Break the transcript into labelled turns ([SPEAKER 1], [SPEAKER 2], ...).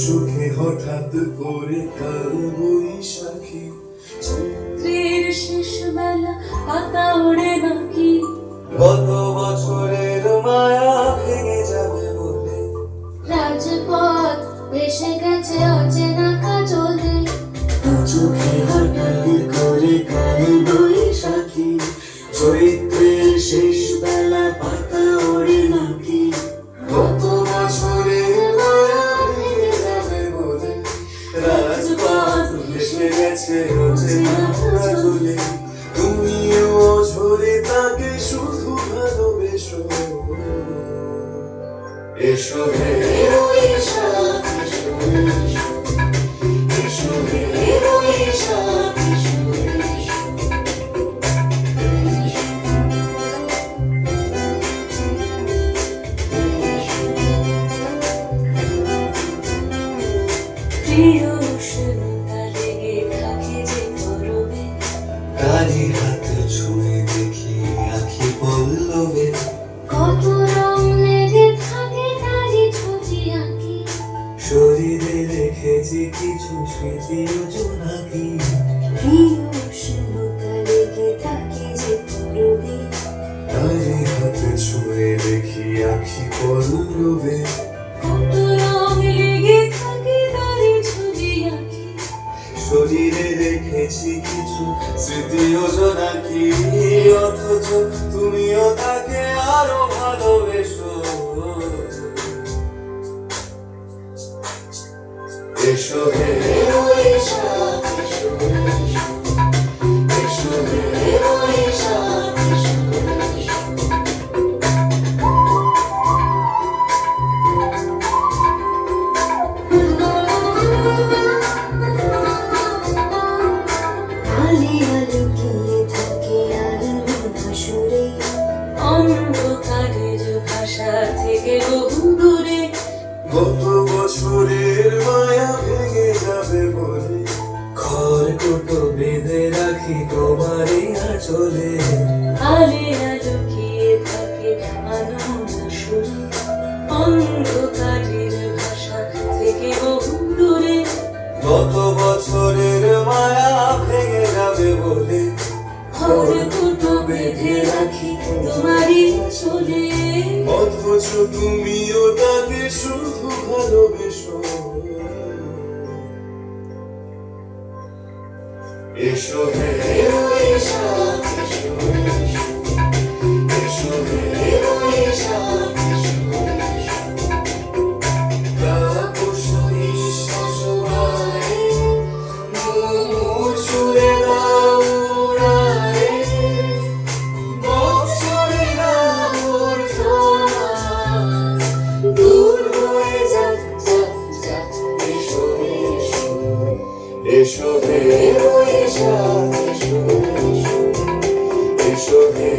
[SPEAKER 1] চোখে হঠাৎ করে কাল বৈশাখী,
[SPEAKER 2] চৈত্রের শেষ বেলা পাতা ওড়ে নাকি,
[SPEAKER 1] গত বছরের মায়া ভেঙে যাবে বলে
[SPEAKER 2] রাজপথ ভেসে গেছে অচেনা কাজলে।
[SPEAKER 1] চোখে হঠাৎ করে কাল বৈশাখী, চৈত্রের শেষ বেলা পাতা ওড়ে নাকি, গত বছরের মায়া ভেঙে যাবে বলে রাজপথ ভেসে গেছে অচেনা কাজলে। তুমিও ঝরে তাকে শুধু ভালোবেসো, এসো হে বৈশাখ, এসো এসো হে বৈশাখ, এসো
[SPEAKER 2] প্রিয় উষ্ণতা লেগে থাকে যে গরমে,
[SPEAKER 1] তারি হাত ছুঁয়ে দেখি আখি পল্লবে,
[SPEAKER 2] কত রং লেগে থাকে তারি ছবি আঁকি,
[SPEAKER 1] শরীরে রেখেছি কিছু স্মৃতি ও জোনাকি।
[SPEAKER 2] প্রিয় উষ্ণতা লেগে থাকে যে গরমে,
[SPEAKER 1] তারি হাত ছুঁয়ে দেখি আখি পল্লবে,
[SPEAKER 2] কত রং লেগে থাকে তারি ছবি আঁকি,
[SPEAKER 1] শরীরে রেখেছি কিছু স্মৃতি ও জোনাকি। অথচ তুমিও তাকে আরো ভালোবেসো, এসো হে বৈশাখ, এসো এসো হে বৈশাখ, এসো
[SPEAKER 2] আলিয়া লুকিয়ে থাকে আলপনা সুরে, অন্ধকারের ভাষা থেকে বহু দূরে,
[SPEAKER 1] গত বছরের মায়া ভেঙে যাবে বলে খড়কুটো বেঁধে রাখি তোমারই আঁচলে।
[SPEAKER 2] আলিয়া লুকিয়ে থাকে আলপনা সুরে, অন্ধকারের ভাষা থেকে বহু দূরে,
[SPEAKER 1] গত বছরের মায়া ভেঙে যাবে বলে
[SPEAKER 2] খড়কুটো বেঁধে রাখি তোমারই চলে।
[SPEAKER 1] অথচ তুমিও তাকে শুধু ভালোবেসো, এসো হে বৈশাখ, এসো এসো হে বৈশাখ, এসো তাপস নিঃশ্বাস বায়ে মুখ ছুঁয়ে দাও উড়ায়ে, বছরের আবর্জনা দূর হয়ে যাক যাক যাক, এসো এসো এসো হে বৈশাখ, এসো এসো হে